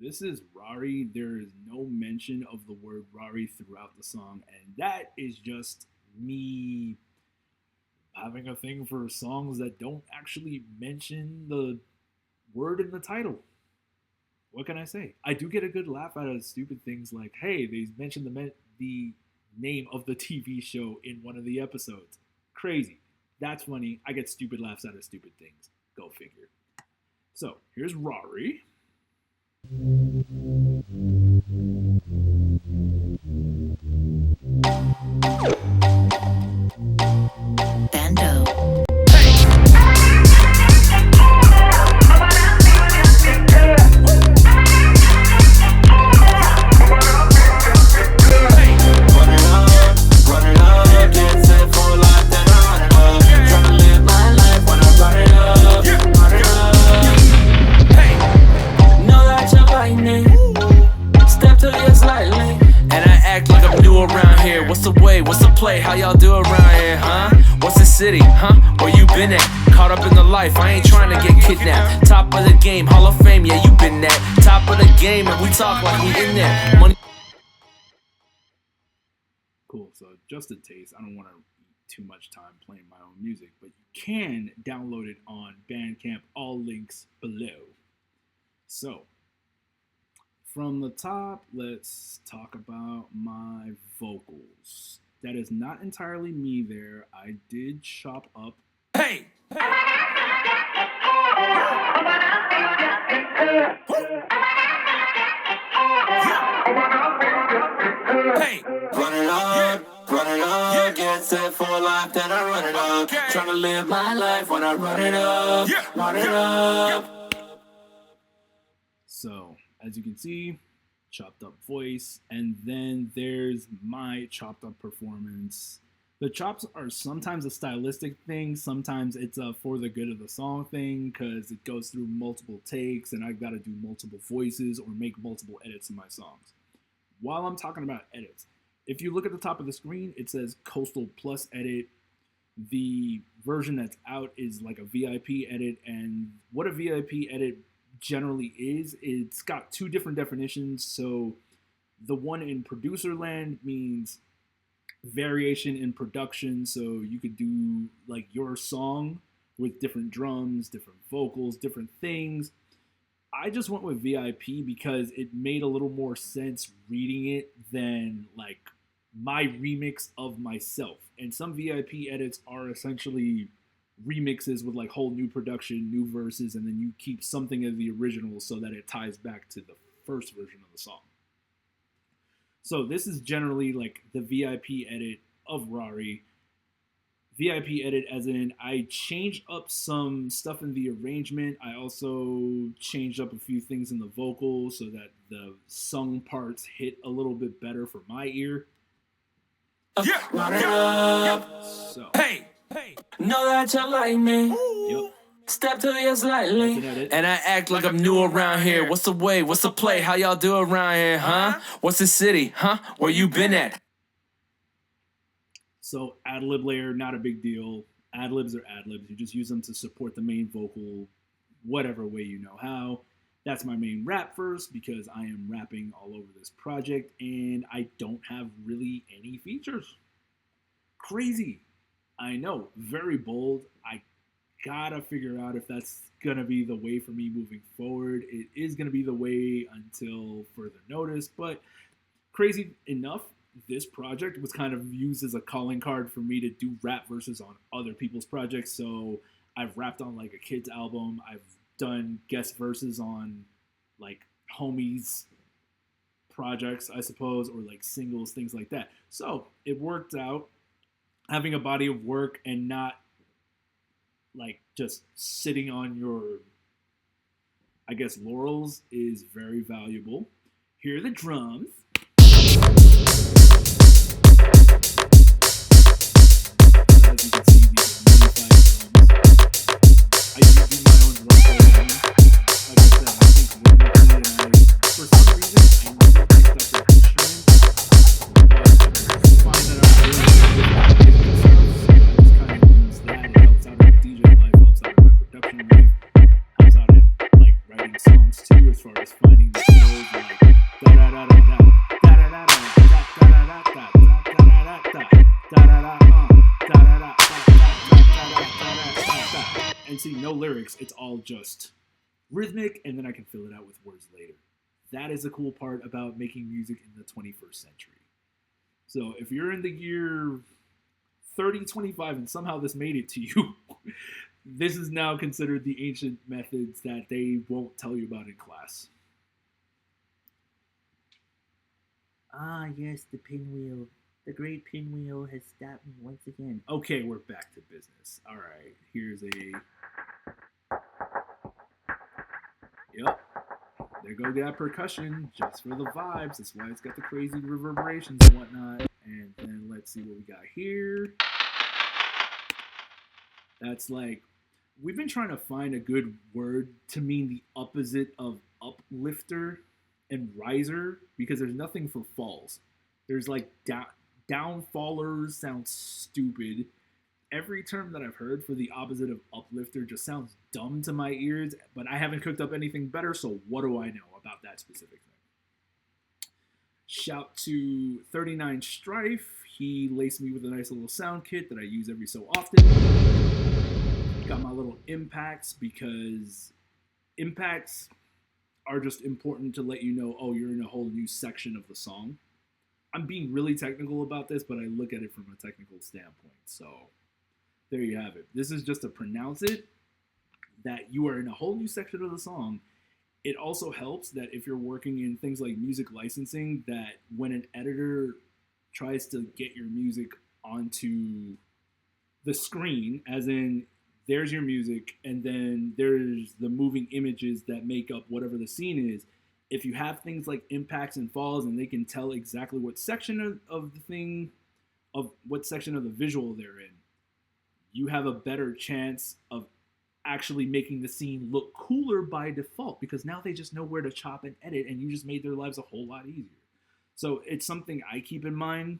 This is Rarri. There is no mention of the word Rarri throughout the song, and that is just me having a thing for songs that don't actually mention the word in the title. What can I say? I do get a good laugh out of stupid things like, hey, they mentioned the name of the TV show in one of the episodes. Crazy. That's funny. I get stupid laughs out of stupid things. Go figure. So, here's Rarri. Bandeauxx. What's the way? What's the play? How y'all do around here, huh? What's the city, huh? Where you been at? Caught up in the life, I ain't trying to get kidnapped. Top of the game, Hall of Fame, yeah, you been that. Top of the game, and we talk like we in there. Money. Cool, so just a taste. I don't want to eat too much time playing my own music, but you can download it on Bandcamp, all links below. So, from the top, let's talk about my vocals. That is not entirely me there. I did chop up. Hey! Hey! Run it up, get set for life, then I run it up. Trying to live my life when I run it up, run it up. So, as you can see, chopped up voice, and then there's my chopped up performance. The chops are sometimes a stylistic thing, sometimes it's a for the good of the song thing, because it goes through multiple takes and I've got to do multiple voices or make multiple edits in my songs. While I'm talking about edits, if you look at the top of the screen, it says Coastal Plus Edit. The version that's out is like a VIP edit, and what a VIP edit generally is, it's got two different definitions. So the one in producer land means variation in production, so you could do like your song with different drums, different vocals, different things. I just went with VIP because it made a little more sense reading it than like my remix of myself. And some VIP edits are essentially remixes with like whole new production, new verses, and then you keep something of the original so that it ties back to the first version of the song. So this is generally like the VIP edit of Rarri. VIP edit as in I changed up some stuff in the arrangement. I also changed up a few things in the vocals so that the sung parts hit a little bit better for my ear. Run it up. So, Hey! Know that you like me. yep. Step to you slightly. And I act like I'm new around here. What's the way? What's the play? How y'all do around here, huh? What's the city, huh? Where you been at? So ad-lib layer, not a big deal. Ad-libs are ad-libs. You just use them to support the main vocal whatever way you know how. That's my main rap verse because I am rapping all over this project and I don't have really any features. Crazy. I know, very bold. I gotta figure out if that's gonna be the way for me moving forward. It is gonna be the way until further notice, but crazy enough, this project was kind of used as a calling card for me to do rap verses on other people's projects. So I've rapped on like a kid's album. I've done guest verses on like homies projects, I suppose, or like singles, things like that. So it worked out. Having a body of work and not like just sitting on your, I guess, laurels is very valuable. Here are the drums. As you can see, these are modified drums. I do my own drum programming. Like I said, I think rhythmically, and for some reason, I never picked up an instrument. But I find that I'm really good at giving stuff, so I just kind of use that. It helps out in my DJ life, helps out in my production life, helps out in like writing songs too, as far as finding the flow see no lyrics. It's all just rhythmic, and then I can fill it out with words later. That is the cool part about making music in the 21st century. So if you're in the year 3025 and somehow this made it to you, this is now considered the ancient methods that they won't tell you about in class. Ah, yes, the pinwheel. The great pinwheel has stopped me once again. Okay, we're back to business. All right, here's a... Yep. There go that percussion, just for the vibes. That's why it's got the crazy reverberations and whatnot. And then let's see what we got here. That's like... We've been trying to find a good word to mean the opposite of uplifter and riser, because there's nothing for falls. There's like downfallers sounds stupid. Every term that I've heard for the opposite of uplifter just sounds dumb to my ears, but I haven't cooked up anything better, so what do I know about that specific thing? Shout to 39 Strife. He laced me with a nice little sound kit that I use every so often. Got my little impacts, because impacts are just important to let you know, oh, you're in a whole new section of the song. I'm being really technical about this, but I look at it from a technical standpoint. So there you have it. This is just to pronounce it, that you are in a whole new section of the song. It also helps that if you're working in things like music licensing, that when an editor tries to get your music onto the screen, as in there's your music, and then there's the moving images that make up whatever the scene is. If you have things like impacts and falls, and they can tell exactly what section of the thing, of what section of the visual they're in, you have a better chance of actually making the scene look cooler by default, because now they just know where to chop and edit, and you just made their lives a whole lot easier. So it's something I keep in mind,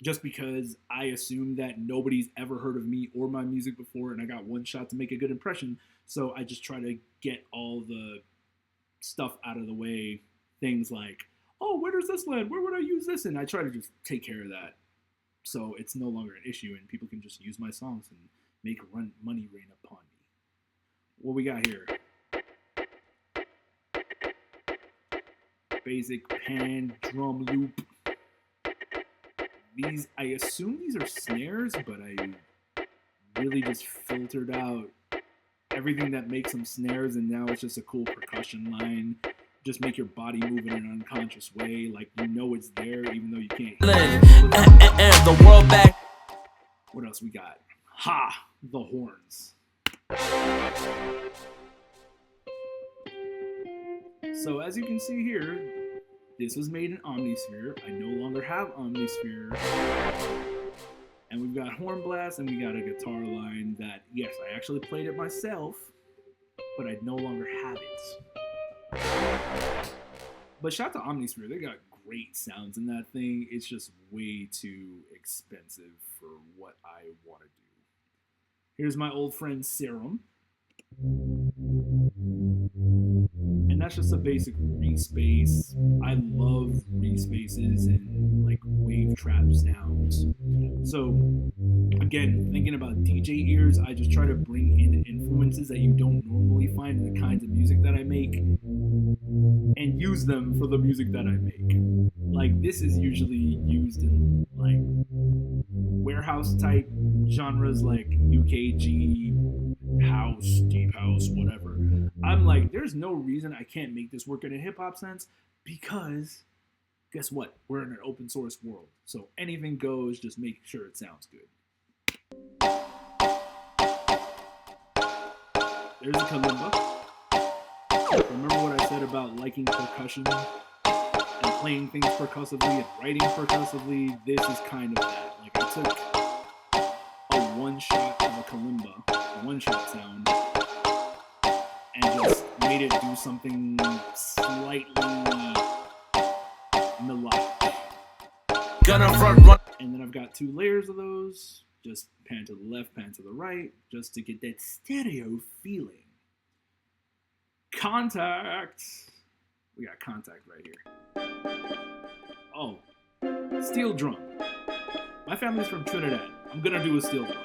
just because I assume that nobody's ever heard of me or my music before, and I got one shot to make a good impression. So I just try to get all the stuff out of the way. Things like, oh, where does this land? Where would I use this? And I try to just take care of that, so it's no longer an issue, and people can just use my songs and make money rain upon me. What we got here? Basic pan drum loop. These, I assume these are snares, but I really just filtered out everything that makes them snares, and now it's just a cool percussion line. Just make your body move in an unconscious way, like you know it's there, even though you can't hear it. The world back. What else we got? Ha! The horns. So as you can see here, this was made in Omnisphere. I no longer have Omnisphere. And we've got horn blast, and we got a guitar line that, yes, I actually played it myself, but I no longer have it. But shout out to Omnisphere. They got great sounds in that thing. It's just way too expensive for what I want to do. Here's my old friend Serum. And that's just a basic respace. I love respaces and like wave trap sounds. So again, thinking about DJ ears, I just try to bring in influences that you don't normally find in the kinds of music that I make, and use them for the music that I make. Like this is usually used in like warehouse type genres like UKG, house, deep house, whatever. I'm like, there's no reason I can't make this work in a hip hop sense, because guess what? We're in an open source world. So anything goes, just make sure it sounds good. There's a kalimba. Remember what I said about liking percussion and playing things percussively and writing percussively? This is kind of that. Like I took a one shot of a kalimba, one shot sound, and just made it do something slightly melodic. Gonna front run. And then I've got two layers of those. Just pan to the left, pan to the right, just to get that stereo feeling. Contact. We got contact right here. Oh, steel drum. My family's from Trinidad. I'm gonna do a steel drum.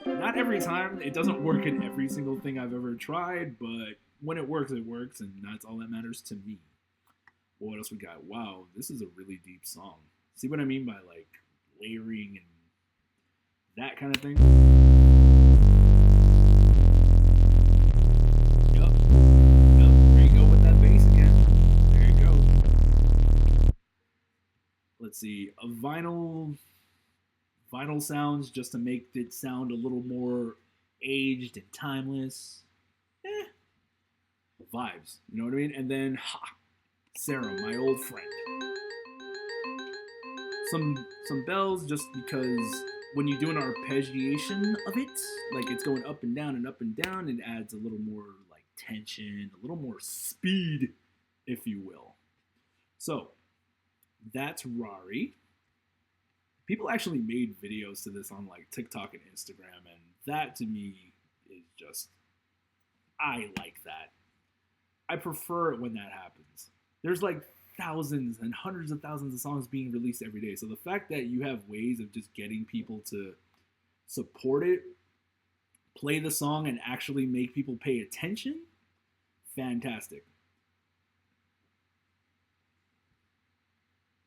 Not every time. It doesn't work in every single thing I've ever tried, but when it works, and that's all that matters to me. What else we got? Wow, this is a really deep song. See what I mean by like layering and that kind of thing? Yup. There you go with that bass again. There you go. Let's see. A vinyl sounds just to make it sound a little more aged and timeless. Vibes. You know what I mean? And then Sarah, my old friend. Some bells just because when you do an arpeggiation of it, like it's going up and down, it adds a little more like tension, a little more speed, if you will. So that's Rarri. People actually made videos to this on like TikTok and Instagram, and that to me is just, I like that. I prefer it when that happens. There's like thousands and hundreds of thousands of songs being released every day. So the fact that you have ways of just getting people to support it, play the song, and actually make people pay attention, fantastic.